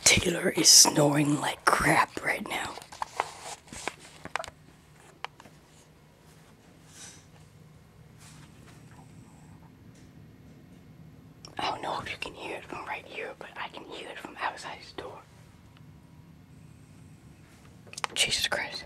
Taylor is snoring like crap right now. I don't know if you can hear it from right here, but I can hear it from outside his door. Jesus Christ.